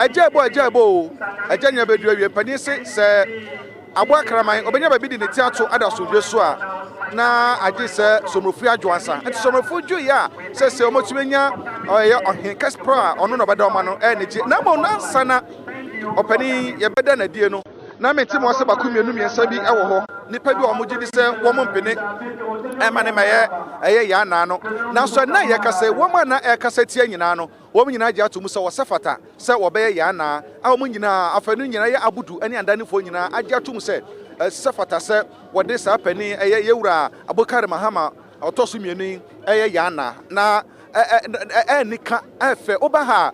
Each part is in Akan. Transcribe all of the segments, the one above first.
Ajabo ajanya bedu awie pani se abo akraman obenya ba bi di ne tiato adaso dweso a na age se somrofu adwansa enti somrofu dwo ya se omotumenya oye ohen kaspro a ono no beda oma no ne je na mo na sana opani ye beda na die no na menti mo se bakumienu miensa bi ewo ho nipa bi omo gidi se wo mo mpene ma ne maye ya na no na so na ye kase wo ma na e kase tie nyina no wo nyina gye ato mu se wo sefata se wo be ya na a wo nyina afanu nyina ye abudu ani andanefo nyina agye ato mu se sefata se wo de sa pani yewura abokare mahama otoso mienu ya na nika efe oba ha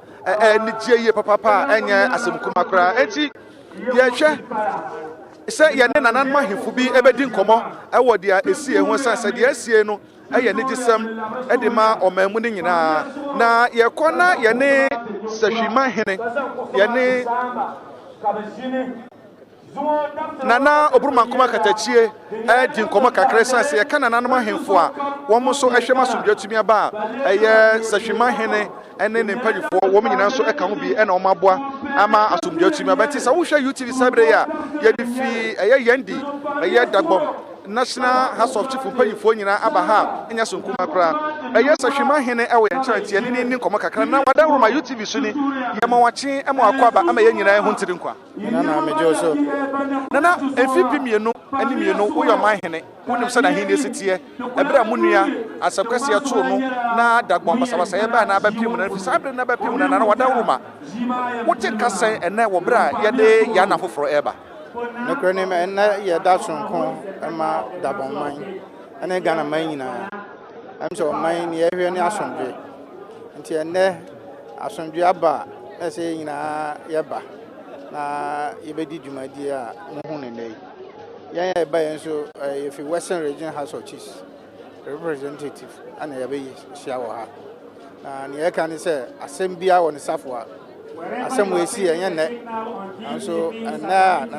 ni gye ye papa enye asemkuma kra enti ye hwe se ye ne nanan ahemfo bi ebedi nkomo ewo dia esie ho sanse dia esie no eye ne gisem ede ma omamu ne nyina na ye kona ye ne sahwima hene ye ne nana obruma nkoma katachie di nkomo kakra sanse ye kana nanan ahemfo a wo mo so ehwema somdwatumi aba eye sahwima hene ene ne mpanyifo wo mo nyina so eka ho bi ena omaboa ama asomdwatumi aba ti sa wo hwa YouTube sabre ya ye di fi eye yendi eye dagbom National House of Chief mpanyifo nyina aba ha enya sonkuma kra eye sahwima hene ewo ye nkyerante ne ni nkomo kakra na wada roma YouTube so ni ye ma wache ema akwaba ama ye nyina ho ntiri nkwa na mejo so nana efipi mienu ani mienu wo yo man hene wonim se na hene esitie ebra munua asabkase ato no na dagbon basabasa ye ba na aba pim na fi sabre na aba pim na wada roma wote kasan ene wo bra ye de ya na foforo eba no krene me na ye da sonko ema dabon man ene gana man nyina am so man ye hwe ne asomdwe nti ene asomdwe aba ese nyina ye ba na ye bedi dwumadi a mo hu ne nei ye ba yen so if Western Region House of Chiefs representative ana ye be hia wo ha na ne ye kan se asem bia wo ne safo a asem we si enye ne anso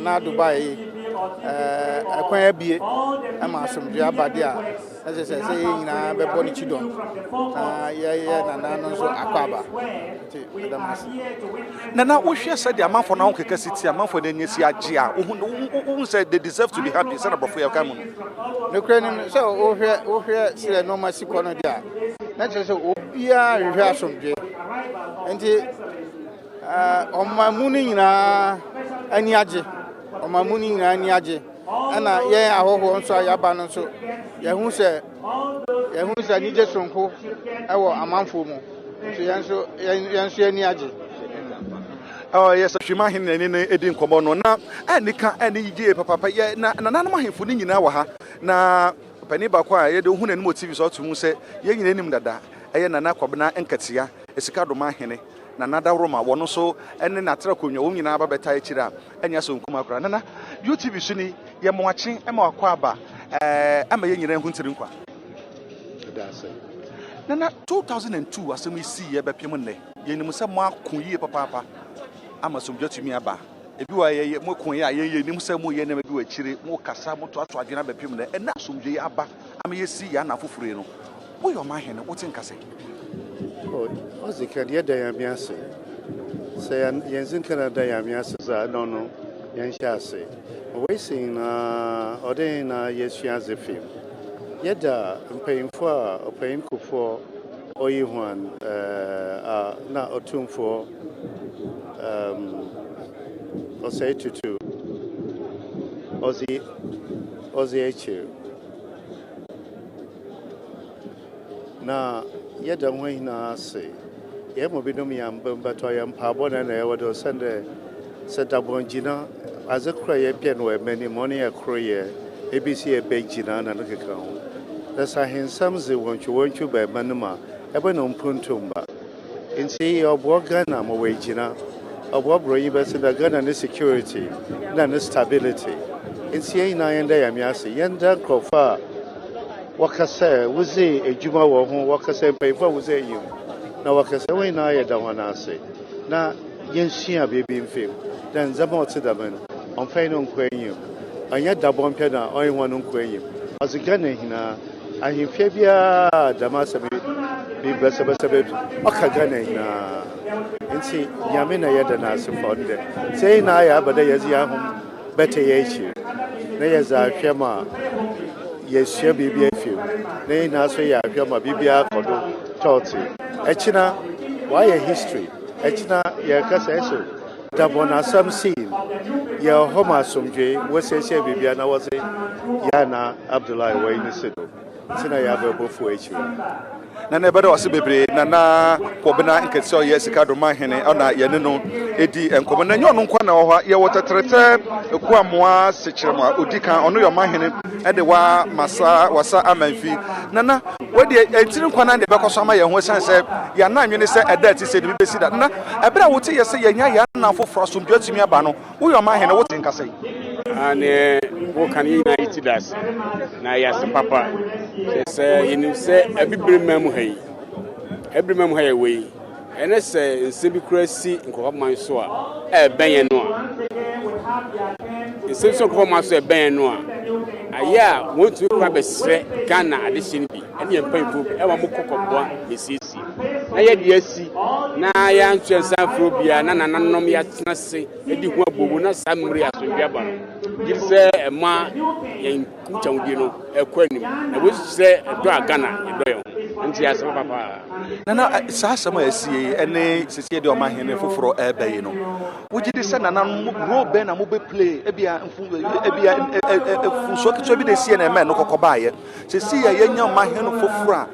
na Dubai akwan abie ama asomdwe abade a se nyina be boni chidon ye na no so akwaba ti damas na wo hwe se de amanfo na wo keka siti amanfo na nyesi age a wo say they deserve to be happy say na brofo ya kamu no kreni so wo hwe sire no ma siko no dia na se obia hwe asomdwe enti omamuni nyina ani age omamuni nyina ani age ana ye ahoho nso ayaba no nso ye hu se ni je sonko ewo amanfo mu so yenso ani age yes hwima hin na ni edi nkomo no na anika ani yie papa ye na nanan mahemfo ni nyina wa ha na pani ba kwa ye de hu na ni mo TV so to mu se ye nyina nim dada eye nana kwabna enkatia esika do ma hene na nada roma wono so ene na tra konwa wo nyina aba beta ekira anya so nkuma kra nana YouTube so ni ye mo ache e ma akwa aba ama ye nyina hu ntiri nkwa nana 2002 asem isi ye bepem ne ye nim se mo akon yie papa ama so dwatumi aba ebi wa ye mo kon ye nim se mo ye na bi wa kire mo kasa mo to ato adwena bepem ne ena asomdwe aba ama ye si ya na fofure no wo yo ma hene wo tin kase Ozika dia da ya miase. Se yensin kana da ya miase za no yenhyase. We sing na ode na yesua ze film. Yeda mpayimfo a opayimkofo oyihwan na otumfo osay tutu ozi eche na yeda hwan na ase ye mo bidom yam bambato yam pabo na ye wodo sende sedabonjina azekra ye pia no emani moni ye kroye abc e bejina na no keka ho dasa hensam ze wonchu ba manuma ebe no mpuntumba nti obo Ghana mo wejina obo bro yi bese da Ghana ne security na ne stability nti yin na yenda yam yase yenda krofa wakase wuzi ejuma wo ho wakase mpaifa wuzi yim na wakase we na ye da wana ase na yensua bebi mfem dan zama otidamen on fe no nkwanyi anya dabon pɛ na ɔyɛ ho no nkwanyi azika na hina ahimfia bia damasa bi bɛsɛbɛsɛbɛ ɔka Ghana hina nti nyame na yɛda na ase fonde sei na ya bada yɛzi ahom bɛtɛ yɛ akyi na yɛza ahwɛ ma yɛsua biribi afim na na so yɛ ahwɛ ma biribi akɔdo tɔte ɛkyina wayɛ history ɛkyina yɛkasa ɛso dabɔ na asɛm scene yɛ hɔ ma asomdwe wɔsɛsɛ biribi na wɔse yana Abdullahi wɔ ne sedo ntina yɛ abɛbɔfo akyi na na bɛda wase bebre na na kɔbena nkɛtse ɔyɛ sika do ma hene ɔna yɛne no edi nkɔmɔ na nyɛ ɔno nkwa na ɔha yɛ wɔ tetrete ekuamoa sekyerɛm a odi kan ɔno yɛ ɔma hene ɛde wa masa wasa amanfi na na wɔde ɛntiri nkwa na de bɛkɔ so ama yɛn ho san sɛ yɛ na anwene sɛ ɛda ti sɛ de bɛsi da na ɛbɛra a wote yɛ sɛ yɛnya yɛ na foforo asomdua tumi aba no wo yɛ ɔma hene wote nkasa yi ane wo kan yi na iti das na ya se papa se yinim se abibire mamu hayi abibire mamu hayi we ene se nse bi kura si nkɔkɔ man so a ɛbɛn no a nse so nkɔkɔ man so ɛbɛn no a aya won tu kura bɛsrɛ Ghana adehye bi ene yɛ mpanfo bi ɛwa mo kɔkɔboa mesiesie na yɛ de asi na ya ntwe nsanfro bia na nananom ya tena se edi ho abobo na samri asodua aba no giri sɛ ɛma yɛn kuchawdi no ɛkɔ anim na wo sɛ do a Ghana yɛdɔ yɛn nti asɛm papa nana saa asɛm a asie ɛne sesie de ɔma hene foforo ɛbɛyi no wogidi sɛ nananom role bɛn na mo be play ebia funso ketewa bi na esie na ɛmɛ no kɔkɔbaayɛ sesie yɛ yɛnya ɔma hene foforo a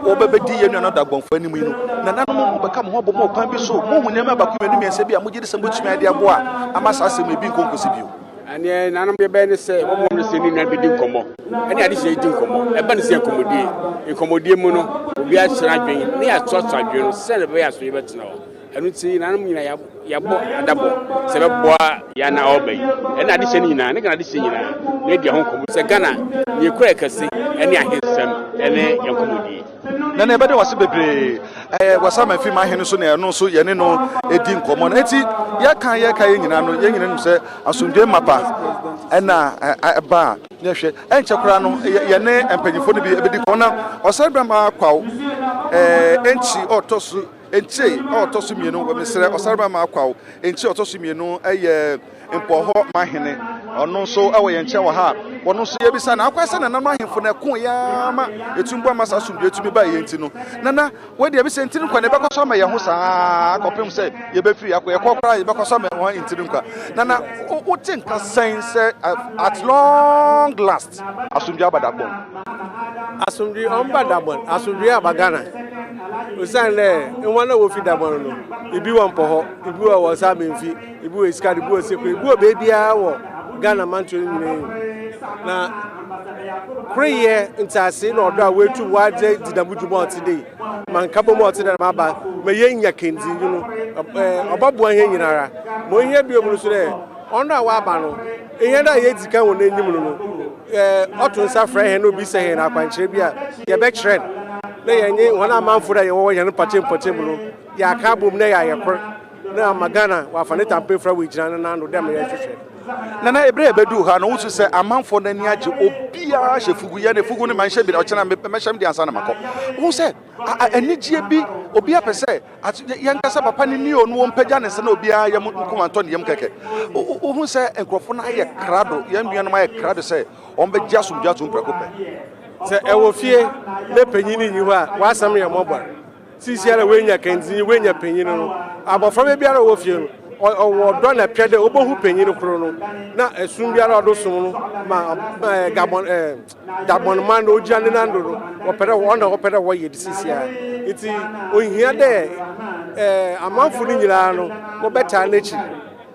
obebedi ye nua no da gbonfo anim yi no na nanom beka mo hobo mo pan bi so mo hu nema bakuma anim ense bi a mo gidi se motumi ade abo a amasa asem ebi nkonkosi bio ane nanom be be ne se wo mo se ni na bi di nkomo ane ade se di nkomo e ba ne se nkomodie mu no obi a hyira adwen ne ya tsoso adwen no se ne be ya so ye betena ho anu ti nanom nyina ya bo adabo se be boa ya na obey ane ade se ni nyina ne kana ade se nyina ne dia ho nkomo se Ghana ne kura kase ane ahensem ane yankomodie na na ebede wase bebre wasa mafi ma hene so na no so ye ne no edi nkomo na eti ye kan ye nyina no ye nyina no se asomdwe mapa na ba ne hwe enche kura no ye ne empanyifo no bi ebedi kona osabra ma kwaw enchi otosu enche otosu mienu we mesere osabra ma kwaw enchi otosu mienu eye mpoho ma hene ono so awo ye nche wa ha wono so ye bisa na akwasa na nanu ahemfo na ko ya ma etumbu amasa asomdwe etumi ba ye enti no nana we de bisa enti nkwa ne bekoso ma ye ho saa akopem se ye be free akwa ye kokora ye bekoso ma ho enti nkwa nana o tinka sense at long last asomdwe abadabon asomdwe ombadabon asomdwe abagana osanle enwana wo fi dabon no ibi won poho ibi wo sa menfi ibi wo iskadi ibi wo sekwe ibi wo bebia wo Ghana mancho nyine na prayer ntase na odo a wetu waje didabuju mo today man kabo mo today na ba me yenya kendi you know obabu an yenyinara mo hia bi omu so de ono a wa ba no ehia da ye dika won enyim no oto nsa fra he no bi se he na akwankyere bi a ye be kyerɛ na yenye wona manfo da ye wo ye no patem no ya ka bom na ya ye kor na magana wa fa ne tampe fra we gyina na no dem ye hwehwɛ nana ebre ebedu ha no wusu se amanfo na ni age obia hye fugu ye ne fugu ne man hye bi na ochena mehye de ansa na makọ wo se anigie bi obia pese ye nkasa papa ni ni onu ompagya ne se na obia ye nkomanto ne yem keke wo hu se enkrofo na ye krado ye nua no ma ye krado se ombegya sumdua to mprakope se ewo fie le panyini nyi ho a wasam ye mobile sisi ala wenya kanzi wenya panyini no abofra be biara wo fie no o do na pede obohu panyini kro no na esum biara odo sum no ma gabon man o jande nando no o pede wo na o pede wo ye sisi a iti ohia de amanfo ni nyira no mo beta na chi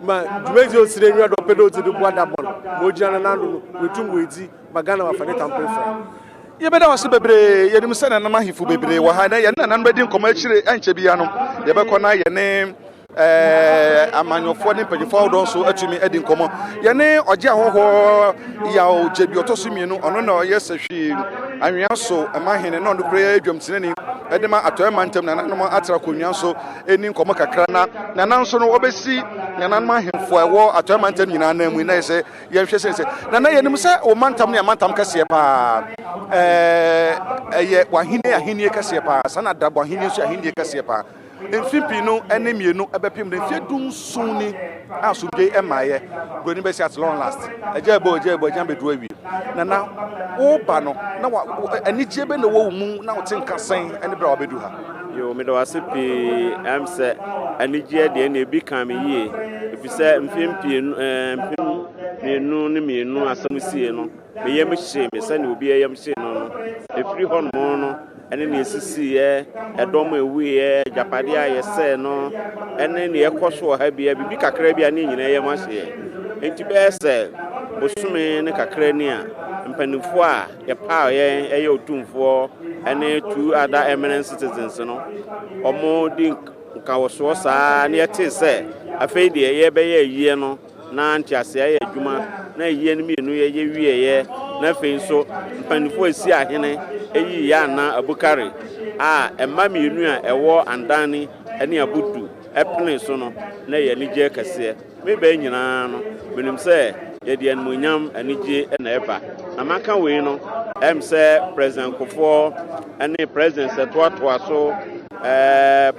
ma dumezi osire nwa do pede o ti du adabon mo jande nando no wetum wedi magana wa fane tampe fra ye beda wase bebre ye nim se na nam ahifu bebre wa ha na ye na nan bedi nkomo akire anche bia no ye be kona ye ne amanyofo ne pagifo don so atumi edi nkomo ye ne oje ahoho ya o jebi otosumienu ono na ye sehwi anwea so amahene na ndo kure adwamtinani edema atoyema ntem na nanom atra konwea so eni nkomo kakra na nanso no obesi na nanom ahemfo ewo atoyema ntem nyina na mu na ye ye hwe sense na ye nim se o mantam ne mantam kase pa ye wahine ahenie kase pa sana dabo ahenie so ahenie kase pa mfimpi no ene mienu ebepim na fie dum sun ni asomdwe emaye broni be at long last ejebo jambe do awie na wo ba no na anigye be na wo mu na wo tenkasen ene bra obedu ha yo me do asepi am se anigye de na ebi kan me yie efise mfimpi mienu ne mienu asamusie no me yem hye me se ne obi yem hye no efiri hon mo no ene ne esisi edom ewie japade ayese no ene ne ekoso ha bia bibi kakra bia ne nyina yem ahye enti be se osume ne kakra ni a mpanifo a ye pa ye otumfo ene two other eminent citizens no omo din ka woso saa ne yete se afei de ye be ye yie no na ntiase ye adwuma na yie ne mienu ye wie ye na afei so mpanifo esi ahene eyi ya na abukari a emma mienu a ewo andani ene abutu epne so no na ye nige kase me ba nyina no benim se ye de anmunyam anige na eba na maka we no em se president Kofo ene president Setuato aso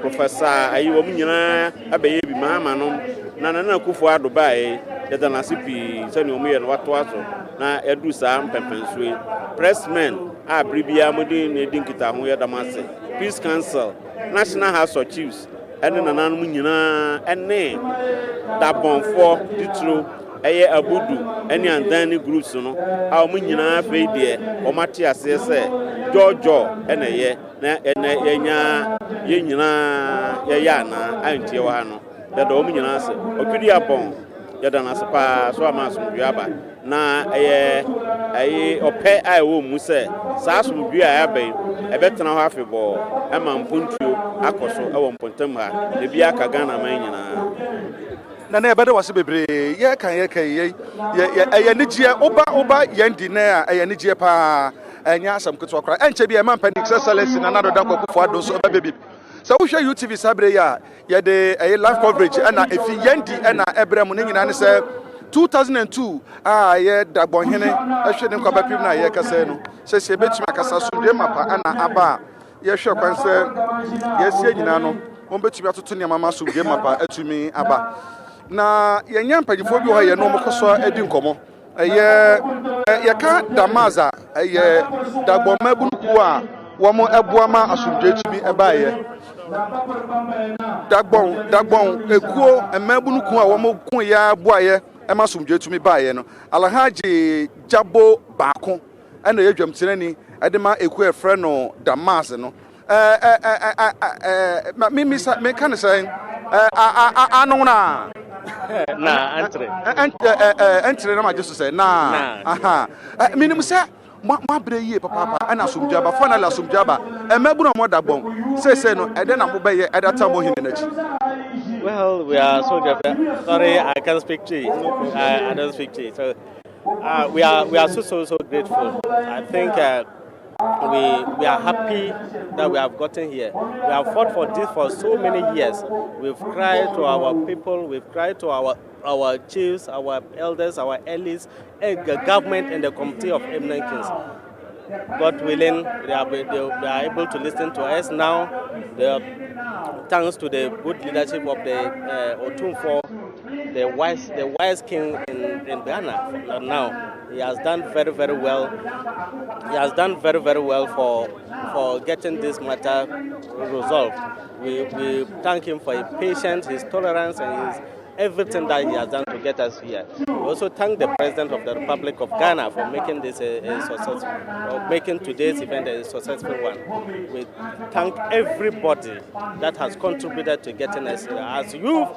professor ayiwo nyina abeye bi mahama no na Kofo adobae ye da na sipi se ne omu ye no wato aso na edu sa mpempensue pressmen a bribia modi ne dinkita ho ye damase peace council national house of chiefs ene nananum nyina ene dabonfo ditro eye abudu ene andani groups no a omu nyina fe de o mate ase se jojo ene ye na ene yenya ye nyina ye ya na antie wa ha no da omu nyina ase otwidi abon yada na sepa so amasomdwe aba na eye ope ai wo mu se sa asomdwe a abai ebetena ho afebo ema mpontuo akoso ewo mpontam ha de bia ka Ghana man nyina na ebede wase bebre ye kan ye nigye oba yendi na ye nigye pa enya asam keto akra enche bia man panic excellence na nadoda Kofo Addo so bebi so wo hwe UTV sabre ya ye de live coverage na efi yendi na ebrem ne nyina ne se 2002 ye dagbonhene ehwe ne kwaba pim na ye kasa no se betuma kasa so de mapa ana aba ye hwe kwan se ye sie nyina no won betuma atoto ne mama so de mapa atumi aba na ye nya mpagifo bi ho ye no mokoso edi nkomo ye ka damaza ye dagboma bunuku a wo mo eboama asomdwe tumi ebaye dagbon ekuo emabunuku a wo mo kun ya boaye ema asomdwe tumi baye no Alhaji Jabo Baako ena ye dwamtirani edema ekuo efre no Damas no me kan say anona na entre na ma just say na aha minimum say ma breye papa ana asomdwaba fana la asomdwaba emabuna mo dagbon say no ede na mo beye ede tamo hine nachi. Well, we are so grateful. Sorry, I can't speak to you. I don't speak to you. So we are so grateful. I think we are happy that we have gotten here. We have fought for this for so many years. We've cried to our people. We've cried to our chiefs, our elders, our elites, the government, and the committee of eminent kings. God willing, they are able to listen to us now. Thanks to the good leadership of the Otumfo, the wise king in Ghana. Now he has done very well. He has done very well for getting this matter resolved. We thank him for his patience, his tolerance, and his everything that he has done to get us here. We also thank the President of the Republic of Ghana for making this a successful, or making today's event a successful one. We thank everybody that has contributed to getting us here. As youth,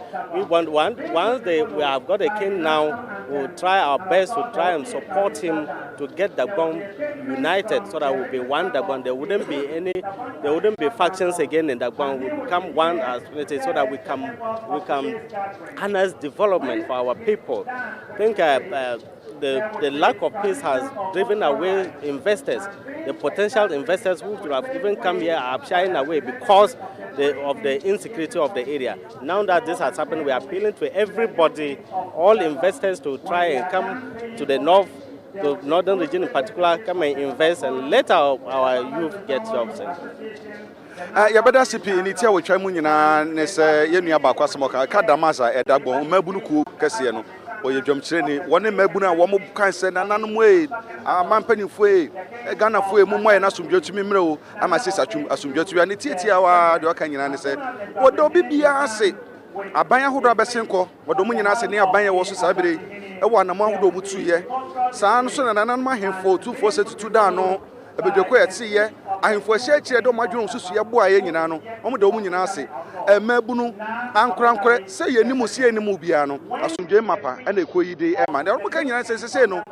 once we have got a king now, we'll try our best to try and support him to get Dagbon united, so that we'll be one Dagbon. There wouldn't be factions again in Dagbon. We'll become one as unity, so that we can harness development for our people. I think the lack of peace has driven away investors. The potential investors who could have even come here are shying away because of the insecurity of the area. Now that this has happened, we are appealing to everybody, all investors, to try and come to the northern region in particular, come and invest and let our youth get jobs. yɛbɛda sipi ni tia wo twa mu nyina ne sɛ yɛnua baako asɛm ka damasa ɛdagbon mabunu ku kɛseɛ no oyɛ dwamkyerɛ ni wɔne mabunu a wɔn kan sɛ nananom amampanifo Ghanafoɔ mu moyɛ na asomdwatumi mmerɛ o ama sɛ asomdwatumi ne tietia wa de ɔka nyina ne sɛ wɔdɔ bibia ase aban ahodo abesenko wɔdɔ mu nyina ase ne aban yɛ wɔ so saa bere ɛwɔ anam ahodo mu tuyɛ saa no so na nananom ahemfo tufoɔ sɛ tutu da no abedwekɔ yɛteyɛ ahemfo ahyɛ kyerɛ dɔ madwon susu yɛ boa yɛ nyina no wɔn dɔ mu nyina ase mabunu ankorankore sɛ yɛnimu sie yɛnimu bia no asomdwe mapa ɛna ekoyi de ɛma na wɔn ka nyina sɛ no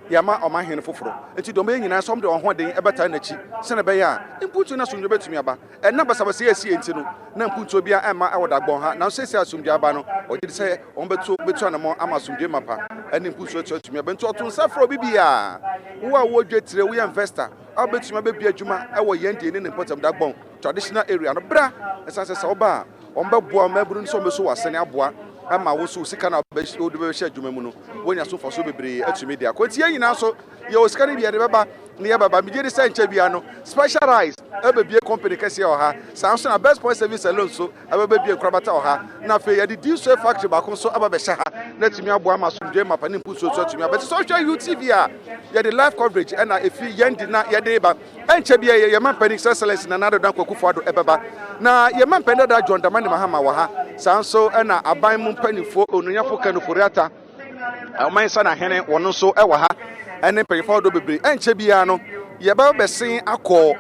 yama ɔman foforo enti dɔm yɛ nyina sɔm de ɔhoden ɛbɛta n'akyi sɛ na bɛyɛ a mpuntu na asomdwe bɛtumi aba ɛna basabasa yɛ sie enti no na mpuntu bia ɛma ɛwɔ dagbɔn ha na sɛ asomdwe aba no ɔgye sɛ wɔn bɛtu anamɔ ama asomdwe mapa ɛne mpuntu atumi aba nti ɔto nsa foro bibia wo a wodwe tire wo yɛ investor abɛtumi abɛbi adwuma ɛwɔ yɛn die ne mpɔtam dagbɔn traditional area no bra ɛsan sɛ ɔba wɔn bɛboa mabunu nso bɛso wasene aboa ama wo so sika na wo de bɛhyɛ adwuma mu no wonya so fa so bebree atumi dia kɔti yɛ nyina so yɛ o sika ne bia de bɛba ne yɛ baba megye de sɛ nkyɛ bia no specialized ɛbɛbie company kɛseɛ wɔ ha saa nso na best point service alone so ɛbɛbie nkorabata wɔ ha na afei yɛde diesel factory baako so aba bɛhyɛ ha na atumi aboa ama asomdwe mapa ne mpusuo so atumi aba so hwɛ UTV a yɛde live coverage ɛna efi yɛn di na yɛde ba ɛnkyɛ bia yɛ man panic excellence na nado dan kwakufo ado ɛbɛba na yɛ man panic da John Damani Mahama wɔ ha saa nso ɛna aban mu mpanifo onunyafo kanuforiata ɔman sa na hene wɔno nso ɛwɔ ha ɛne mpanyinfo do bebree ɛnkyɛ bia no yɛbɛ bɛsen akɔ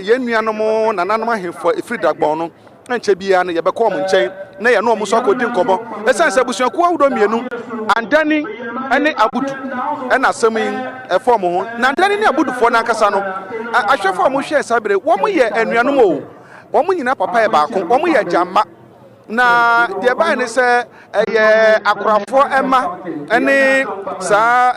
yɛn nuanom nananom ahemfo efiri dagbɔn no ɛnkyɛ bia no yɛbɛkɔ ɔmo nkyɛn na yɛn no ɔmo so akɔdi nkɔmɔ ɛsan sɛ abusuakuo ahodoɔ mmienu Andani ɛne Abudu ɛna asɛm yi ɛfɔ ɔmo ho na Andani ne Abudufoɔ n'ankasa no ahwɛfo ɔmo hwɛ saa bere wɔn yɛ anuanom o wɔn nyinaa papa yɛ baako wɔn yɛ gyama na deɛ baa ne sɛ ɛyɛ akorafoɔ ɛma ɛne saa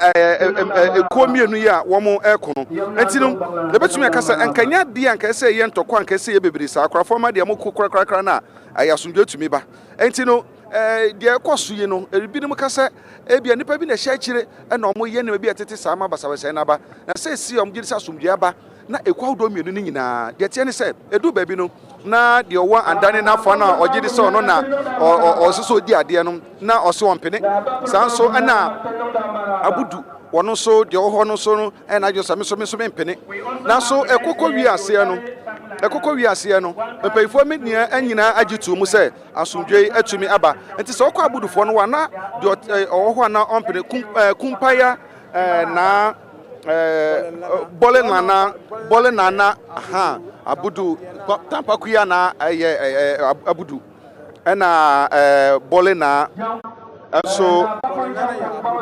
ekuo mmienu yi a wɔn ɛko no nti no yɛbɛtumi aka sɛ nkanya deɛ anka sɛ yɛ ntɔkɔ anka sɛ yɛ bebree saa akorafoɔ ma deɛ mo ko korakora na ɛyɛ asomdwe tumi ba nti no deɛ ɛkɔ so yi no ebinom ka sɛ ebia nipa bi na ɛhyɛ akyire ɛna wɔn yɛ nneɛma bi ɛtete saa ma basabasa n'aba na sɛ esi wɔn gye sɛ asomdwe aba na ekwa ahodoɔ mmienu no nyinaa deɛ teɛ ne sɛ edu baabi no na deɛ ɔwɔ Andani n'afɔ no a ɔgye de sɛ ɔno na ɔsoso di adeɛ no na ɔso wɔn pene saa nso ɛna Abudu wɔno nso deɛ ɔwɔ hɔ no nso no ɛna adwo sɛ me nso mpene nanso ɛkokɔ wi aseɛ no mpanyinfoɔ nyinaa agye to mu sɛ asomdwe atumi aba nti sɛ ɔkɔ Abudufoɔ no wa na deɛ ɔwɔ hɔ na ɔmpene kumpaya na bole nana Abudu tampakuya na Abudu ɛna bole na so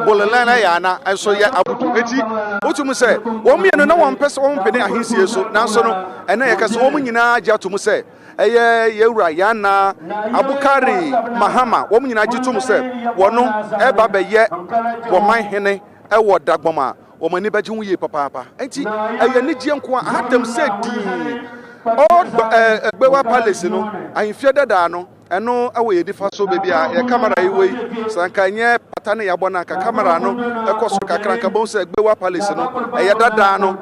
bole nana ya na so yɛ Abudu eti otum sɛ wɔn mienu na wɔn pɛ sɛ wɔn pene ahensie so nanso no ɛna yɛ kasa wɔn nyinaa gye atum sɛ ɛyɛ yɛwura yana Abukari Mahama wɔn nyinaa gye tum sɛ wɔn ɛba bɛyɛ wɔman hene ɛwɔ dagbɔma wɔn ani bɛgye ho yie papaapa enti ɛyɛ ne gye nko a ahatam sɛ dii Gbewa Palace no ahemfie dada no ɛno ɛwɔ yɛ nifa so baabi a yɛ kamera yi wɔ yi sanka nyɛ pata ne yɛabɔ no anka kamera no ɛkɔ so kakra nka bɔn sɛ Gbewa Palace no ɛyɛ dada no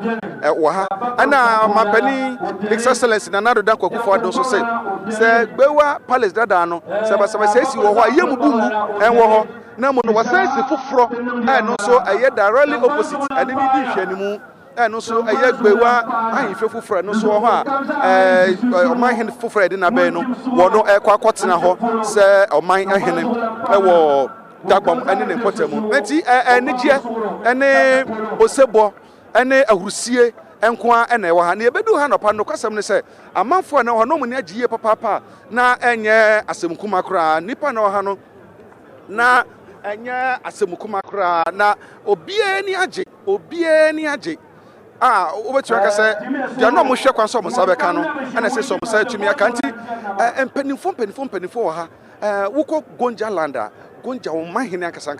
ɛwɔ ha ɛna mampani His Excellency na nado dan kwakufo ado so sɛ Gbewa Palace dada no sɛ basabasa esi wɔ hɔ a yɛ mu bu mu ɛwɔ hɔ na mo no wasansi foforɔ ɛno nso ɛyɛ directly opposite ɛne ne di hwɛ ne mu ɛno nso ɛyɛ Gbewa ahemfie foforɔ ɛno nso wɔ hɔ a ɔman hene foforɔ ɛde n'abɛn no wɔn ɛkɔ akɔtena hɔ sɛ ɔman hene ɛwɔ dagbɔm ɛne ne mpɔtam mu nti anigyeɛ ɛne osebɔ ɛne ahurusie nkoa ɛna ɛwɔ ha na yɛbɛdu ha nɔpa no kwasɛm ne sɛ amanfoɔ na hɔ no mu ne agye yie papaapa na ɛnyɛ asɛmkuma koraa nipa na wɔ ha no na ɛnyɛ asɛmkuma koraa na obiara ni agye wobɛtumi aka sɛ deɛ no ɔmohwɛ kwan sɛ ɔmo sa bɛka no ɛna sɛ sɛ ɔmo sa atumi aka nti mpanimfoɔ wɔ ha wokɔ Gonja land a Gonja wo ma hene ankasa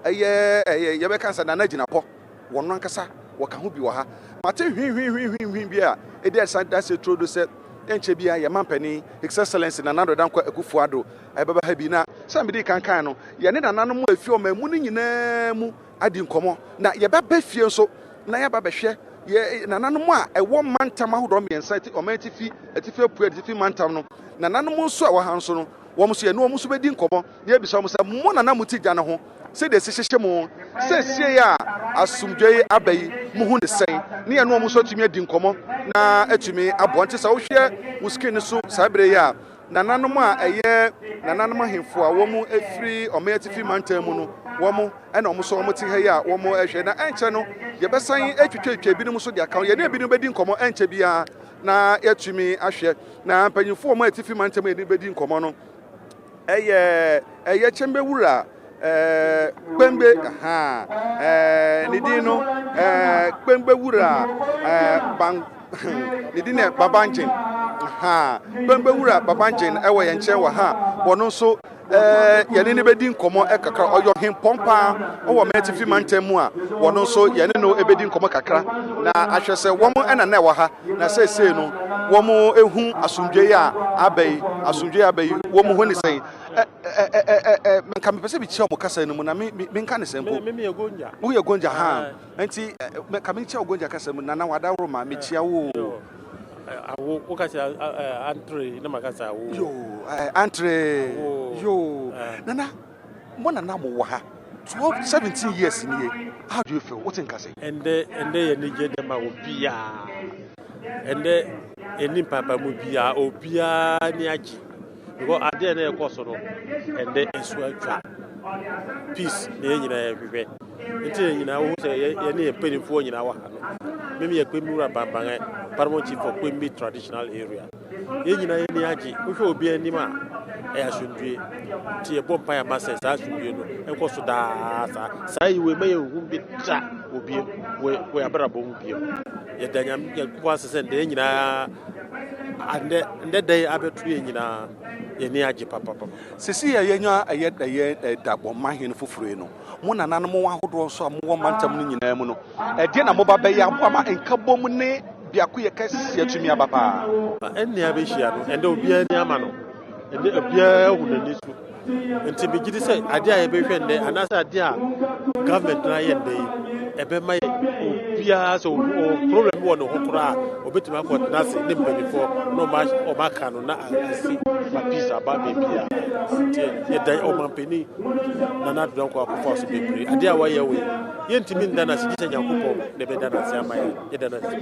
ɛyɛ yɛbɛka sɛ nana gyina pɔ wɔno ankasa wɔka ho bi wɔ ha mate hwinhwinhwinhwin bi a ɛde ɛsan da sɛ turo do sɛ ɛnkyɛ bi a yɛ mampani His Excellency na nado dan Akufo Addo ɛbɛba ha bi na sɛ mede kankan no yɛne nananom a ɛfie ɔma mu no nyinaa mu adi nkɔmmɔ na yɛbɛba fie nso na yɛba bɛhwɛ ye nananom a ɛwɔ mantam ahodoɔ mmiɛnsa ɔmatifi atifi apu atifi mantam no nananom nso a wɔha nso no wɔn so yɛ no wɔn so bɛdi nkɔmɔ na ebisa wɔn sɛ mo nana mo ti gya ne ho sɛ de sihyehyɛ mo sɛ sie a asomdwe aba yi mo hu ne sɛn ne yɛ no wɔn so atumi adi nkɔmɔ na atumi aboɔ nte sɛ wohwɛ wo screen so saa bere yi a nananom a ɛyɛ nananom ahemfo a wɔn efiri ɔmatifi mantam mu no wɔn ɛna wɔn so wɔn te ha yi a wɔn ɛhwɛ na ɛnkyɛ no yɛbɛsan atwitwa binom so de aka yɛ ne binom bɛdi nkɔmɔ ɛnkyɛ biara na yɛtumi ahwɛ na mpanyinfo wɔn a atifi mantam yɛ ne bɛdi nkɔmɔ no ɛyɛ kyɛmbɛ wura kpembe ne din no kpembe wura ban ne din ne babanjin kpembe wura babanjin ɛwɔ yɛn nkyɛn wɔ ha wɔn nso yɛne ne bɛdi nkɔmɔ kakra ɔyɛ ɔhempɔn paa ɔwɔ mɛtifi mantam mu a wɔn nso yɛne no bɛdi nkɔmɔ kakra na ahwɛ sɛ wɔn ɛna na ɛwɔ ha na sɛsɛ no wɔn ehu asomdwe a aba yi wɔn ho ne sɛn menka mepɛ sɛ bikyia ɔmo kasa no mu na menka ne sɛ mpo woyɛ gonja ha nti menka menkyia wo gonja kasa mu nana wadaworo ma mekyia wo wo kasa antre na makasa wo yo antre yo nana mo nana mo wɔ ha 17 years ni how do you feel what in kasa ende ye ni je dem a obia ende eni papa mo bia obia ni agi because ade na ekɔ so no ende esu atwa peace na nyina ya hwehwɛ nti nyina wo sɛ ye ne penifo nyina wa ha no meme ye kwemura bamban paramount chief for Kwembi traditional area ye nyina ye ni agi wo hwɛ obi anim a asundue ti ye bompa ya masa sa asundue no ekɔ so daa sa yi we maye hu bi tra obi we abrabɔ hu bi ye danyam ye kwa sɛ nde nyina ande dai abetu ye nyina yeni agi papa sisi ya yenya ayɛ dabɔ mahen foforo no mo nananom wa hodo so a mo mantam no nyina mu no ɛde na mo ba bɛyɛ ama nkabom ne biako yɛ kɛse atumi aba paa ɛnni abɛhyia no ɛnde obi ani ama no ɛnde obiara hu n'ani so nti bigidi sɛ ade a yɛbɛhwɛ ndɛ anasa ade a government na yɛ ndɛ yi ɛbɛma yɛ obiara so problem wɔ no ho koraa obetumi akɔ nase ne mpanifo no ɔma ka no na asi ma peace aba bebia yɛda ɔmampani na na do nkɔ akɔfa so bebree ade a wɔyɛ we yɛntimi nda na sɛ Nyankopɔn na bɛda na se ama yɛda na se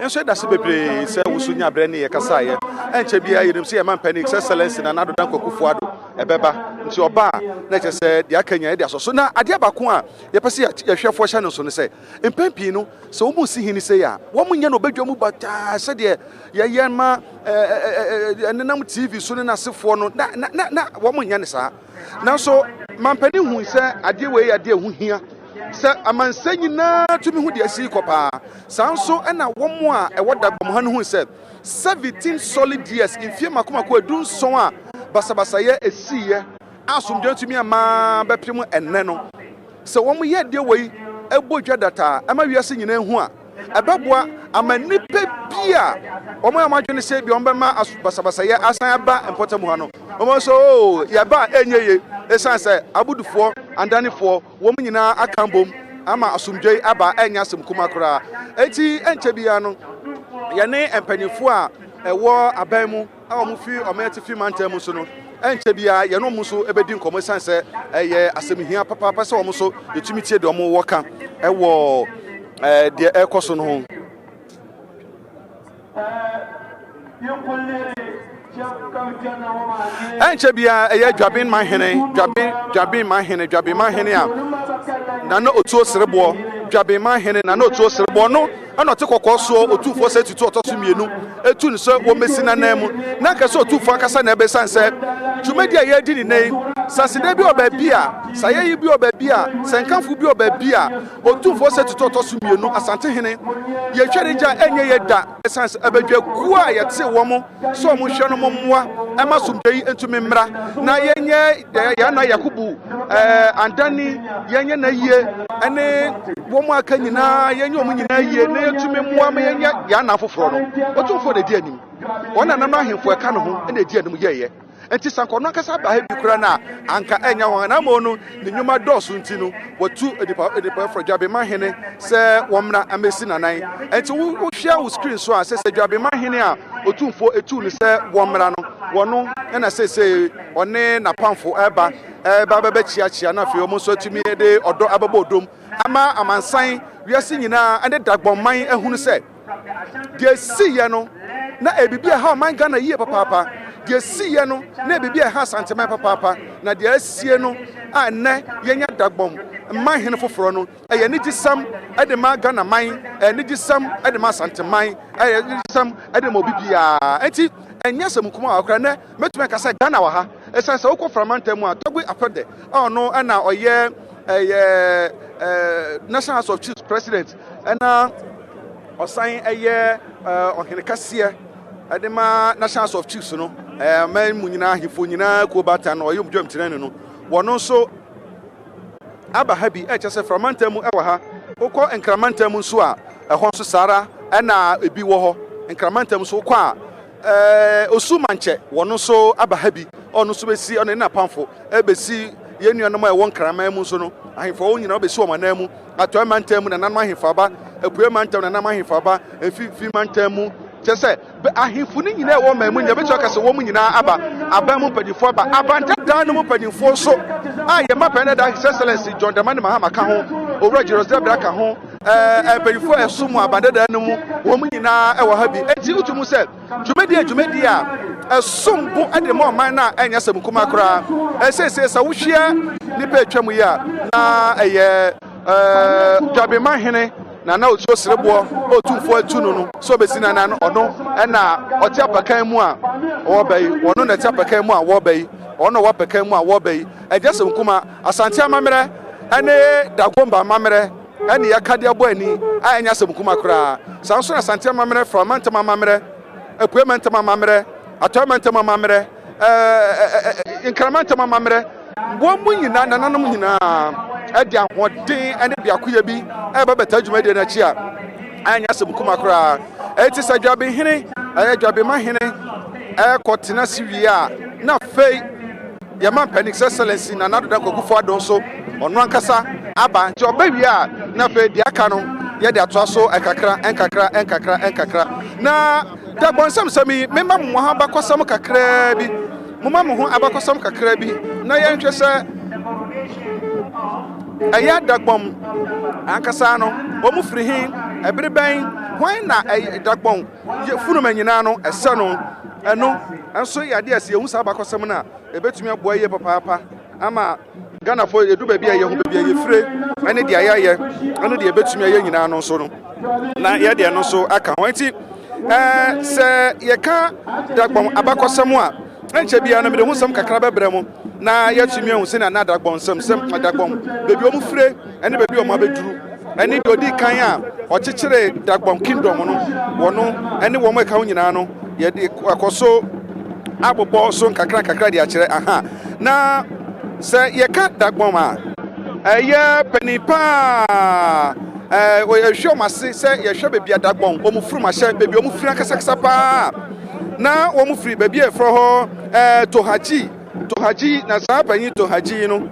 enso da se bebree sɛ wusu nya brɛ ne yɛ kasa yɛ ɛnkyɛ bia yɛnim sɛ yɛmampani sɛ excellence na na do nkɔ kufu ado ɛbɛba nti ɔba na kyɛ sɛ de akanya de aso na ade abako a yɛpɛ sɛ yɛhwɛfo hyɛ no so no sɛ mpampi no sɛ wɔn mu si hini sɛ ya wɔn mu nya no badwa mu bata sɛ de yɛyɛ ma nenam TV so ne nasefoɔ no na wɔn mu nya ne saa nanso mampani hu sɛ ade wei ade hu hia sɛ amansa nyinaa tumi hu de asi kɔ paa saa nso ɛna wɔn mu a ɛwɔ dabam ha no hu sɛ 17 solid years mfie makomako adunson a basabasayɛ esiyɛ asomdwe tumi ama bɛpem ɛnɛ no sɛ wɔn yɛ de wei ɛbɔ dwa data ama wiase nyinaa hu a ɛbɛboa ama nipa bia wɔn a madwene sɛ bi wɔn bɛma basabasayɛ asan aba mpɔtam ha no wɔn so yɛba enye ye esan sɛ abudufoɔ andanifoɔ wɔn nyinaa aka mbom ama asomdwe aba ɛnya asɛm kuma koraa eti ɛnkyɛ bia no yɛne mpanyinfoɔ a ɛwɔ aban mu a wɔn fi ɔmɛtifi mantam mu so no ɛnkyɛ bia yɛne wɔn so ɛbɛdi nkɔmɔ esan sɛ ɛyɛ asɛm hia papaapa sɛ wɔn so yɛtumi tie deɛ wɔn wɔ ka ɛwɔ deɛ ɛkɔ so no ho ɛnkyɛ bia ɛyɛ dwabin mahene a nana otuo sereboɔ dwabin mahene nana otuo sereboɔ no ɛna ɔte kɔkɔɔ soɔ otufoɔ sɛ tutu ɔtɔ so mmienu etu ne sɛ wɔmesi nanan mu na nkɛsɛ otufoɔ akasa na ɛbɛsan sɛ dwumadi a yɛdi ne nan sasida bi wɔ baabi a sayɛyi bi wɔ baabi a sɛnkanfo bi wɔ baabi a otufoɔ sɛ tutu ɔtɔ so mmienu asantehene yɛtwa ne gya ɛnyɛ yɛ da ɛsan sɛ ɛbɛdwa kuo a yɛte wɔn sɛ wɔn hwɛ no mo mmoa ɛma somdwe yi ntumi mmra na yɛnyɛ yɛana yakubu andani yɛnyɛ na yie ɛne wɔn aka nyinaa yɛnyɛ wɔn nyinaa yie na yɛtumi mmoa ma yɛnyɛ yɛana foforɔ no otumfoɔ na di anim wɔn nanam ahemfo ɛka ne ho ɛna di anim yɛyɛ enti sanko no kasa ba ha bi kura na anka enya won na mo no ne nyuma dɔɔso nti no watu edipa for Dwabema hene sɛ wɔmra amesi nanan enti wo hwia wo screen so a sɛ Dwabema hene a otumfo etu ne sɛ wɔmra no wɔno na sɛ ɔne napamfo ɛba baba chia na fe omo so tumi de odo ababodom ama amansan wiase nyina ande dagbonman ehunu se de siye no na ebibi ha man Ghana yie papa de siye no na ebibi ha santeman papa na de asie no anne yenya dagbon man hene foforo no eye ni gisam ade ma Ghana man ni gisam ade ma santeman eye ni gisam ade ma obibia enti enya semukuma akra na metuma ka se Ghana wa ha esan se wokɔ framantam a togwe apede no na ɔyɛ National House of Chiefs President na ɔsan ɛyɛ ɔhene kaseɛ ade ma National House of Chiefs no man mu nyina hifo nyina ko bata no ɔyɛ mdwam tirani no wɔno nso aba ha bi ɛkyɛ sɛ framantam ɛwɔ ha wokɔ nkramantam nso a ɛhɔ nso sara ɛna ebi wɔ hɔ nkramantam nso wokɔ a osumanche wono so abahabi ono so besi ono na pamfo ebesi yenuanom a won kraman mu so no ahemfo wo nyina obesi wo manan mu atoy mantam mu na nanam ahemfo aba apue mantam na nanam ahemfo aba efifi mantam mu kyese ahemfo ni nyina wo man mu nya beto kase wo mu nyina aba mu padifo aba abanta dan mu padifo so ye mapene da His Excellency John Dramani Mahama ka ho owura Jerusalem ka ho padifo esumu abanda dan mu wo mu nyina e wo ha bi enti utumu se dwumedi a esumbu ade mo man na enya samkuma kora esese sa wo hwia nipa atwam yi a na eye Dwabema hene na otu serebo otumfo atu no so besi na no ono na oti apakan mu a wo bai ono na ti apakan mu a wo bai ono wo apakan mu a wo bai ejasem kuma asante amamere ane dagomba amamere ane yakade abo ani a enya sem kuma kura sanso na asante amamere from mantam amamere apuemantam amamere atomantam amamere inkramantam amamere bo mu nyina nananum nyina adi ahoden ane biakoya bi eba beta dwumadi na chi a anya semkuma kora eti sa Dwabema hene kotena siwi a na fei yama His Excellency na nadoda kokufo adon so ono ankasa aba nti obawi a na fei dia aka no ye de atoa so enkakra na dagbonsam sami memma mo ha bakosam kakra bi moma mo ho abakosam kakra bi na ye nhwe se aya dagbom ankasa no omu firi hin ebere ban hwan na dagbom funu manyina no ese no eno enso yade ase ehu sa abakosam na ebetumi aboa ye papa ama Ghana fo edu ba bia ye ho ba bia ye fire ene de ayaye ene de ebetumi aye nyina no so no na ye de no so aka ho nti se ye ka dagbom abakosam a enche bia na me de hu sam kakra bebre mu na yatumi ehu se na dagbom sam dagbom bebi omu fire ene bebi omu abeduru ene de odi kan a okyekyere dagbom kingdom no wono ene wo mu ka ho nyina no ye de akoso abobo so kakra de akyere aha na se ye ka dagbom a eye panipa we hwe mase se ye hwe bebi dagbom omu furu ma hye bebi omu firi akasakasa pa na omu firi bebi efro ho tohaji na sabanyi tohaji no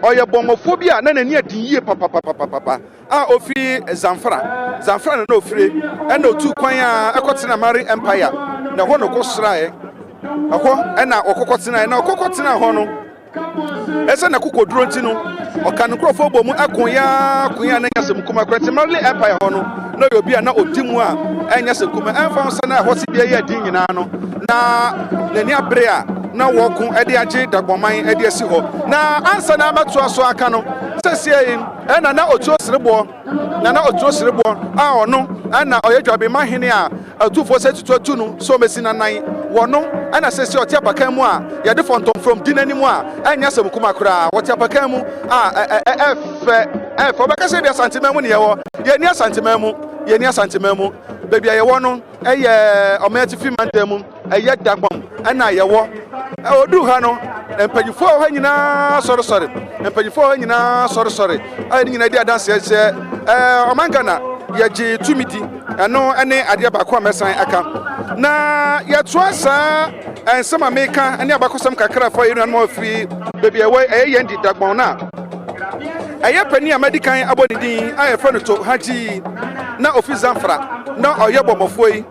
oye bomofobia na nani adin yie papa a ofi Zamfara na ofire na otu kwan a ekotena Mari Empire na ho no kosrae ho na okokotena na okokotena ho no ese na kokoduro nti no okan krofo bomu akonya na nyasem kuma kwete Mari Empire ho no na obi a na odimu a anyasem kuma emfa nsa na ho se bia ye adin nyina no na nani abre a na wokun ede age dagboman ede asi ho na ansa na amatu aso aka no sesie na otu osirebo a ono na oye Dwabema hene a atufo setutu no so mesi na nan wono na sesie oti apakan mu a ye de fontom from dinanimu a anya semkuma kora oti apakan mu a efe obakase bia santimemu ne ye wo ye ni asantimemu bebi ye wo no eye ometi fi mantamu eye dagbom na ye wo odu ha no empanyifo ha nyina sorry empanyifo ha nyina sorry ai nyina di adanse se omangana ye ji tumidi eno ene ade ba ko amesan aka na ye toasa ensema meka ane abakosam kakra fa yenu no afiri baby ewe yendi dagbon na eye pani amedikan abonidin ayefra no to haji na office Zamfara na oyebomofoi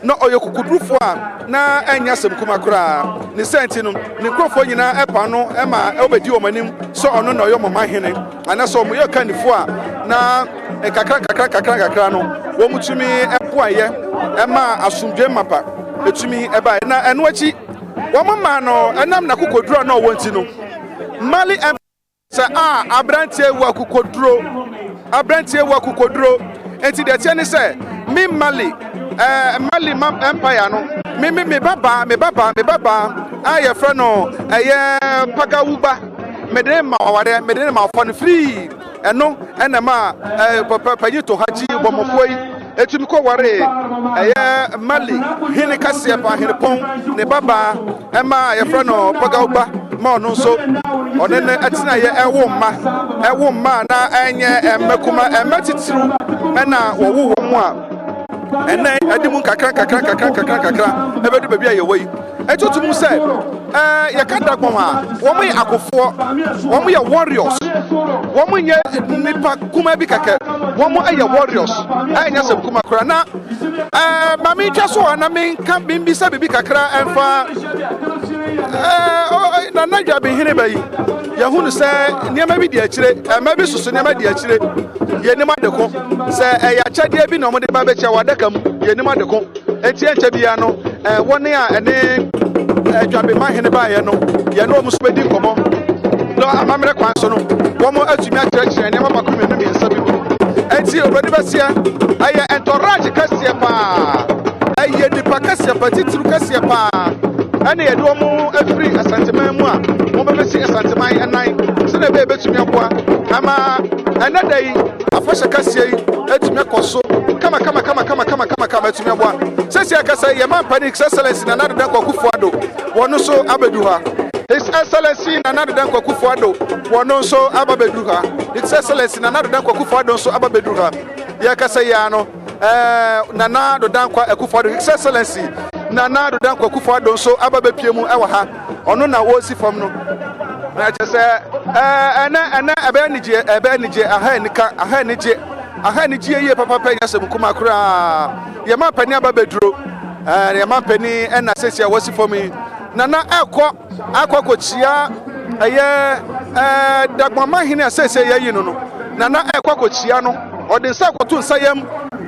na oyekukudrufo a na anya semkuma kura ne senti no ne krofo nyina epa no ema obedi omanim so ono na oyomoma hene ana so mo yekanifo a na kakra no wo mutumi epoaye ema asumdwe mapa etumi eba na eno achi wo mama no enam na kokoduro na wonti no mali sa abrantie wa kokoduro enti de tie ne se mi mali empire no me baba aye fra no eye pagawuba medene ma waware medene ma fa no free eno enema papa yito haji bomofoi etumi ko ware eye mali hene kase pa hene pon ne baba ema aye fra no pagawuba ma ono so onene atina ye ewo mma na enye emekuma emetitiru ena wo mu a ene adimu kakra ebedu baby ayewe etutumu se ye kadagbon a wo mu akofo wo mu ye warriors wo mu nye nipa kuma bi kake wo mu aye warriors anya se kuma kra na mami twaso na me kan bimbi se bibi kakra enfa na najwa be hene bayi ya hunu se niam bi di akire ma bi susu niam di akire ye nim adeko se ya chade bi na mo de ba be che wadaka mu ye nim adeko enti enche bia no woni a ene adwabe ma hene ba ye no ye no musu bedi komo no amamre kwan so no wo mo atumi akire niam ba ko menu mi nsa bi enti obodi basia aye entourage kasie pa aye nipa kasie pa titru kasie pa ane ye do mo afiri asanteman mu a mo be si asanteman enan se na be betumi aboa ama anadai afasha kasie etumi koso kama etumi aboa sesi akasa ye man panic excellence na nadu dan kwakufu ado wono so abedu ha his excellency na nadu dan kwakufu ado wono so ababedu ha his excellency na nadu dan kwakufu ado so ababedu ha ye kasa ya no na nadu dan kwa kwakufu ado his excellency na nadu dan kwakufu ado so ababepiemu ewa ha ono na wosi fam no na chese ana abenije aha ni je ye papa penya sem kuma kura ye ma pani ababeduro ye ma pani na sesia wosi fam na akwakochia eye dagbama hine sese ye yi no na akwakochia no ode se akoto nsayam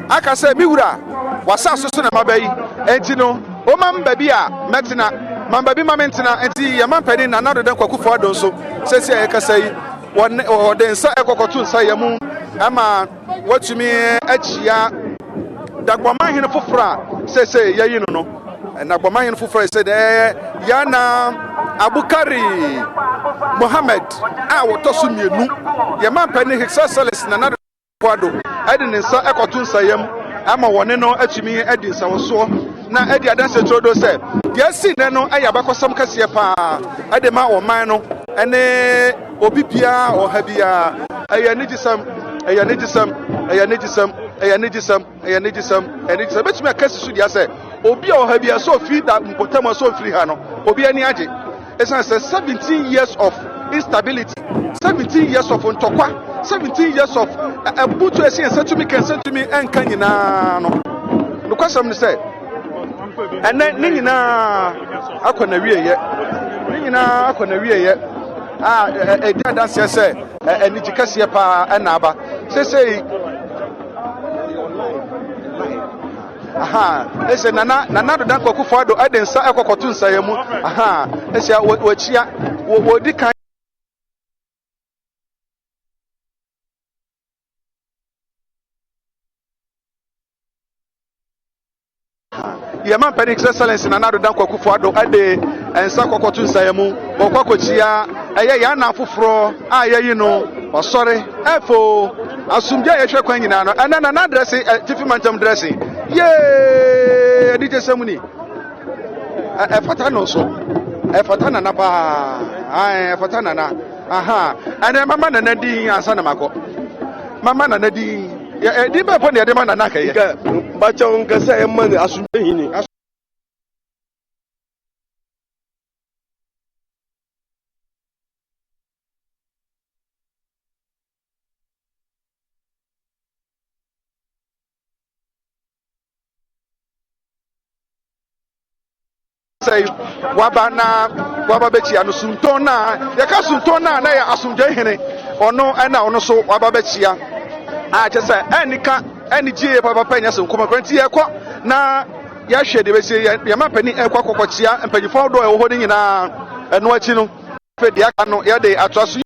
aka se miwura wasa soso na mabayi enti no o mam babi a metina mambabi mamentina enti ye mampani na nado den kwakufu ado so sesi ye kasai ode nsa ekokoto nsa ye mu ama watumi achia dagbama hene fofora sese ye yi no dagbama hene fofora se de yana Abukari Mohammed a wotoso mienu ye mampani hiksa sales na nado kwado ade nsa ekoto nsa ye mu ama wone no atumi edi nsa woso na edi adanse trodo se dia si ne no ayabakosam kase pa ade ma o man no ene obibia o habia ayanigisam betumi akase su dia se obi o habia so fi da mpotama so firi ha no obi ani age esan se 17 years of instability 17 years of ntokwa 17 years of abutu esi sentumi enka nyina no nukwasam ne se ene ne nyina akona wieye edi adanse se eniji kase pa enaba sesei ese nana do dan kwakufu ado adensa ekokoto nsa yamu ese wachia wodi kan ye man panic excellence na nado dan kwakufu ado ade ensa kokoto nsa yamu okwakochia eye ya na afoforo ayeyi no osore efo asumje ye hwe kwan nyina no ena na address tifi mantam dressing ye DJ Samuni efata no so efata na pa efata na ene mama na nadi ansa na mako mama na nadi di be pon de mama na kai ba chon ka sai man asumje hini say waba na waba bechia no sunton na yaka sunton na ya asumdwe hene ono na ono so waba bechia a che say enika gie papa panya so nkoma kwanti ye kɔ na ya hwɛ de besi ya mapani ekɔ kokɔchia mpanyifo do ɛwɔ hɔ ne nyinaa ɛno achi no fe de aka no ya de atwaso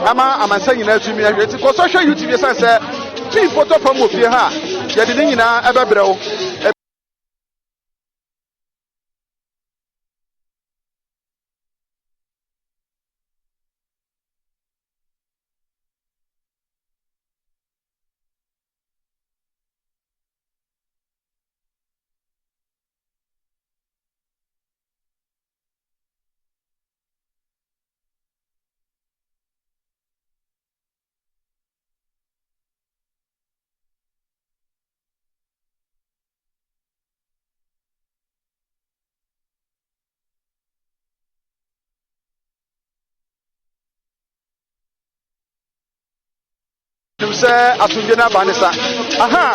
ama amansa nyinaa tumi ahwɛ ti kɔ social youtube yɛsan sɛ twi photo fam wɔ fie ha yɛde ne nyinaa ɛbɛbrɛ wo sɛ asomdwe no aba ne sa aha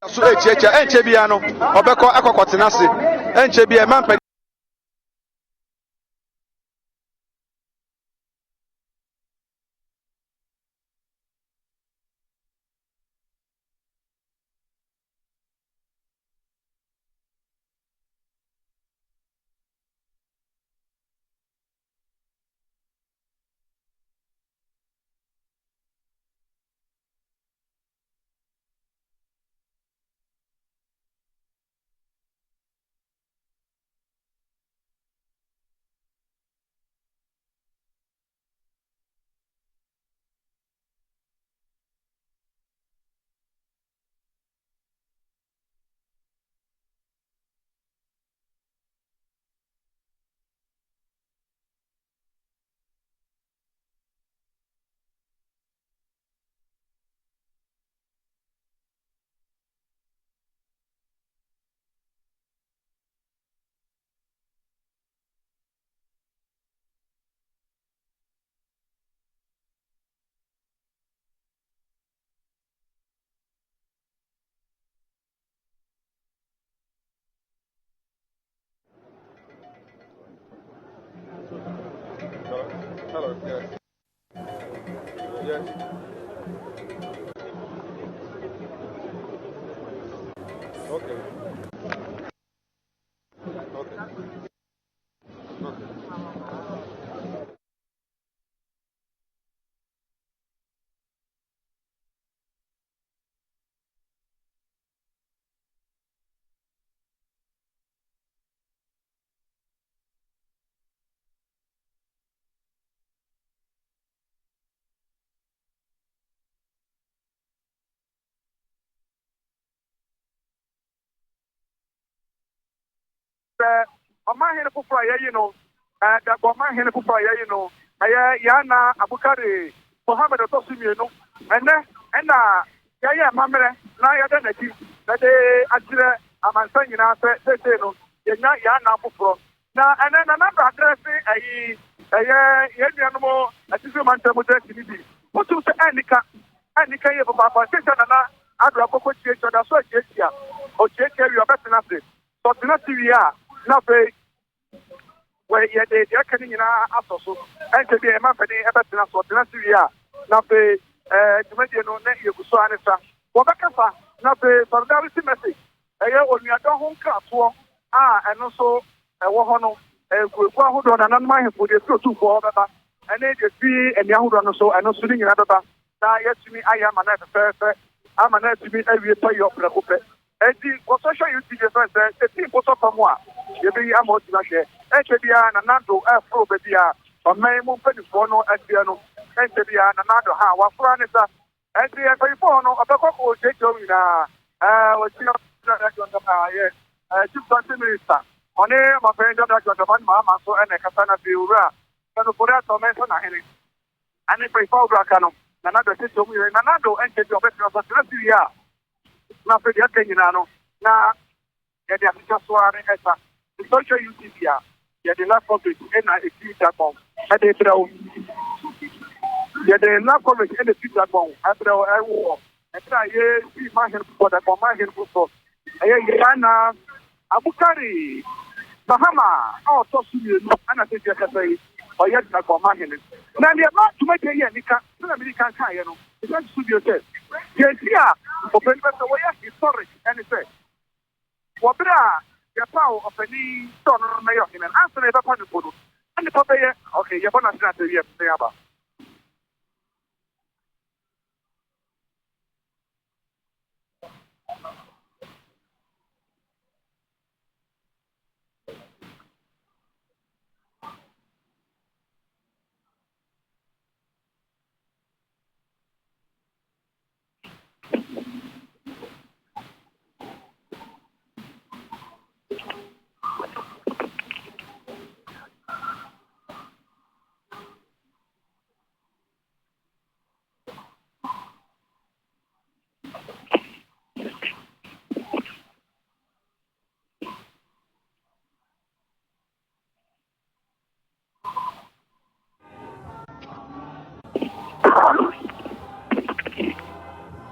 so echiacha enche bia no obekọ akọkọtena se enche bia mampa Hello. Yes. Okay. Ọma hene foforọ a yɛyi no ọma hene foforọ a yɛyi no ɛyɛ Yana Abukari Mohammed ɔtɔ mmienu ɛna yɛyɛ amammerɛ na yɛda n'akyi na de akyerɛ amansa nyinaa sɛ seesei no yɛnya Yana foforɔ na ɛnɛ na namba adrɛse ɛyɛ yɛn nuanom asisi mantam dɛsi ni bi wotum sɛ ɛnika yɛ papaapa seesei nana adoro akɔkɔ kyiekyia da so akyiekyia ɔkyiekyia wie ɔbɛtena ase sɔtena si wie a na afei yɛde deɛ aka no nyinaa asɔ so ɛnkyɛ bi a ɛma mpani ɛbɛtena so ɔtena si wie a na afei dwumadie no na yɛgu so a ne sa wɔbɛkasa na afei solidarity message ɛyɛ onuadɔ ho nkratoɔ a ɛno nso ɛwɔ hɔ no ɛguagu ahodoɔ na nanom ahemfo deɛ fi otumfoɔ bɛba ɛne deɛ fi ani ahodoɔ no so ɛno nso ne nyinaa bɛba na yɛatumi ayɛ ama no fɛfɛɛfɛ ama no atumi awie pɛ yɛ ɔprɛko pɛ eti kɔsɔhwɛ UTV fɛ sɛ eti nkɔsɔ fam a yɛbɛyi ama ɔtumi ahwɛ ɛnkyɛ biara nanado ɛforo baabi a ɔman mu mpanimfoɔ no ahyia no ɛnkyɛ biara nanado ha wafora ne sa ɛnti mpanyinfoɔ no ɔbɛkɔ kɔ ɔkyɛkyɛw nyinaa wɔkyia chief country minister ɔne ɔmapɛn dɔdɔ adwɔdɔma no maama so ɛna ɛkasa na bi owura sanofori atɔmɛ nso n'ahene ɛne mpanyinfoɔ owura ka no nanado ɛkyɛkyɛw mu yɛ nanado ɛnkyɛ bi ɔbɛtena so tena si wie a na afei deɛ aka nyinaa no na yɛde ahyehyɛ so a ne ɛsa nsɔhwɛ UTV a yɛde live coverage ɛna ɛfiri dagbɔn ɛde brɛ wo yɛde live coverage ɛna ɛfiri dagbɔn ɛbrɛ wo ɛwɔ ɛbrɛ a yɛfiri mahene foforɔ dagbɔn mahene foforɔ ɛyɛ Yana Abukari Bahama a ɔtɔ so mmienu ɛna sɛ deɛ kasa yi ɔyɛ dagbɔn mahene na deɛ ma dwumadie yɛ nika sɛna mede ka nkaeɛ no ɛsɛ so bio sɛ yɛnti a ɔpɛni bɛ sɛ wɔyɛ historic ɛne sɛ wɔberɛ a yɛpaw ɔpɛni sɛ ɔno no mɛyɛ ɔhene no ansa na yɛbɛpa ne po no nnipa bɛyɛ yɛbɔ no ase no asɛ wie aba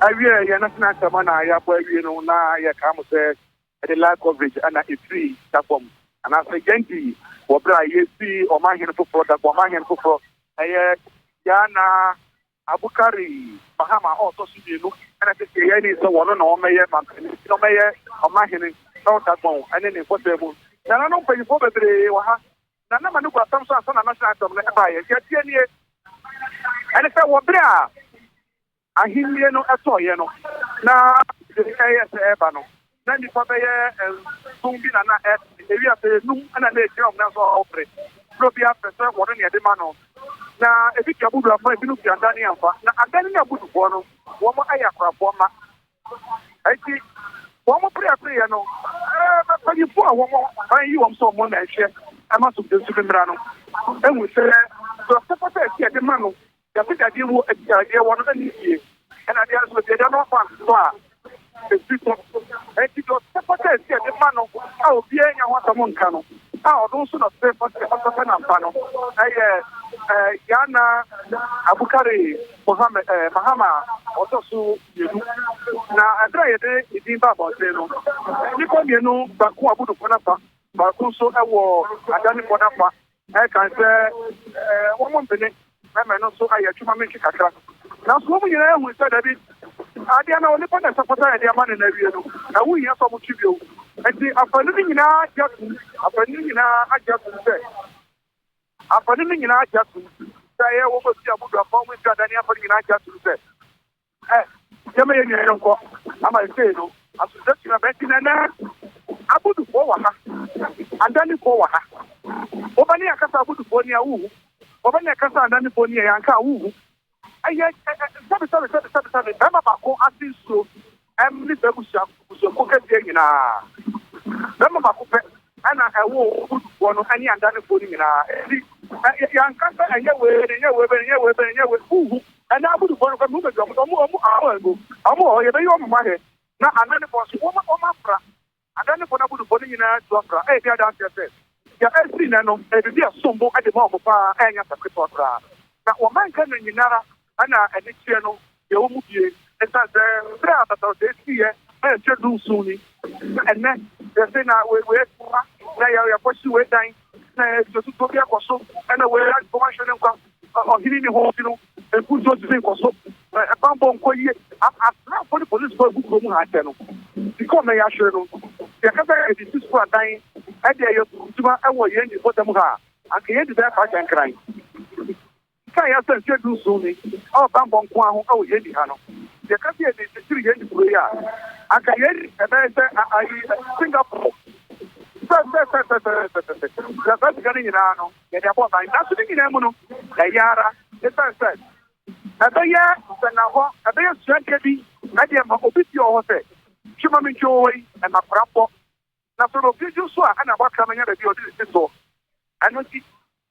awie yɛ national asɛm na yɛabɔ awie no na yɛka mo sɛ ɛde live coverage ana ɛfiri dagbɔm anaasɛ yɛndi wɔberɛ a yɛsi ɔmahene foforɔ dagbɔm ɔmahene foforɔ ɛyɛ Yana Abukari Bahama a ɔtɔ so mmienu ɛna sɛ yɛyɛ ne sɛ wɔno na ɔmɛyɛ mampani na ɔmɛyɛ ɔmahene na dagbɔn ɛne ne nkɔsɛ mu na nanom mpanyinfoɔ bebree wɔ ha na nama no gu asɛm so ansa na national asɛm no ɛbaeɛ yɛtie nie ɛne sɛ wɔberɛ a ahimie no ɛtɔɔyɛ no na ɛyɛ sɛ ɛba no na nipa bɛyɛ nson bi na ewi afɛ num ɛna na ekyirɛ ɔmo na nso ɔpere kuro bi afɛ sɛ wɔno ne yɛde ma no na ebi ka budu afa ebi no fi adane afa na adane ne abudufoɔ no wɔn ayɛ akorafoɔ ma eti wɔn pere yɛ no mpanyinfoɔ a wɔn yi wɔn sɛ wɔn na ɛhwɛ ɛma so nsu bi mmira no ehu sɛ sɔsɛpɔtɔ esi yɛde ma no yàtúndàdé wo ẹdìdàdé wọn náà nìyí ẹnna adé asọ ẹdí ẹdá náà fà nsọ a èsì tó ẹdí tó sẹpọtẹ ẹsì ẹdí mma no a òbí ẹnyà wọn sọmọ nka no a ọdún nso na sẹpọtẹ ọsọsẹ nà mpa no ẹyẹ Yana Abukari Mahama ọtọ so mmienu na ẹdí yẹde ìdí bá abọnten no nípa mmienu baako abudufo n'afa baako nso ẹwọ adanifo n'afa I can say, one minute, I'm not so I actually make it. Now, so many we said that I didn't know the point of support idea man in every year. I will hear some tribute. And the afternoon in our just afternoon in our just say. Afternoon in our just say, over the phone with Daniel for the just say. Jamaican, I might say, no, I'm suggesting a betting and I put the forward and then the forward. Obania Casa put the Bonia woo. Obania Casa and then the Bonia and Kawu. I yet, sorry, Bama Bako asking so, Emily Bebusa, who's a pocket in a Bama Bako, and I will put one of any and then the phone in a young Casa and your way, and your way, who. And I would want to move it from hour ago. I'm more, you're my head. Now, and then it was woman or Mafra. And then if I would put in a Jopra, hey, they are down there. You're seen and be a sumbo at the moment of any of the Critora. Now, one man can in Nara, and it's channel, your movie, and that's the here, and do soon. And then they say now we're pushing way down. Just to be a costume, and we're at commercial or hitting the whole, and put those things also. A bamboo, I'm not for the police for who come at them. Because may I share them. The other is this for a dying, and they are to our end for them. I can't do that. I can cry. Can I say, do soon? Oh, bamboo, oh, Yenny Hano. The country is 3 years to play. I can hear it, and I Singapore. That's getting it on. Get about my nothing in Amono, Yara, the first said. A day, a day of strategy, I am a obituary hotel. Human joy and a crapo. Natural video so and about coming out of your so. I don't see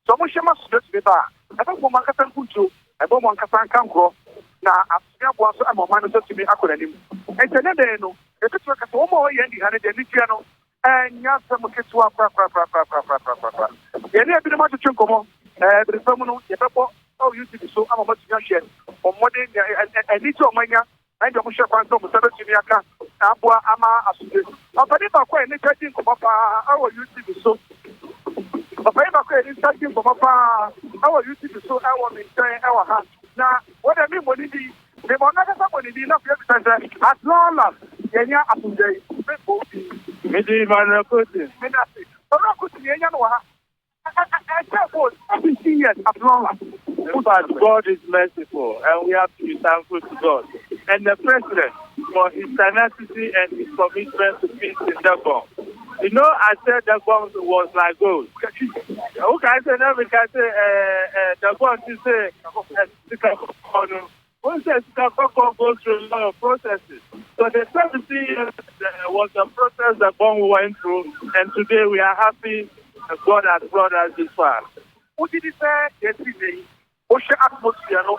so much must just be back. I don't want my cousin Puchu, I don't want Casan Kanko. Now, I'm going to manage to be acronym. And then, no, if it's like a more Yandy had a channel. And yes, I'm going to be much to Chunkomo, the Samuel, oh, you see, so I'm about to share. Or more than a little mania, and the Musha Panto, Sabatiaka, Abua Ama, but if I quite anything from our YouTube so. But if I quite anything from our YouTube so, I want to say our hand. Now, what I mean, what it is, they were not somebody enough as long as Yenya Asunday, Medi Manakotin. But God is merciful, and we have to be thankful to God. And the President for his tenacity and his commitment to peace in Dagon. You know, I said Dagon was like gold. Okay, I said, we can say Dagon to say, process goes through a lot of processes. So the 70 years was a process that Bongo went through, and today we are happy that God has brought us this far. What did he say yesterday? Ocean atmosphere, no?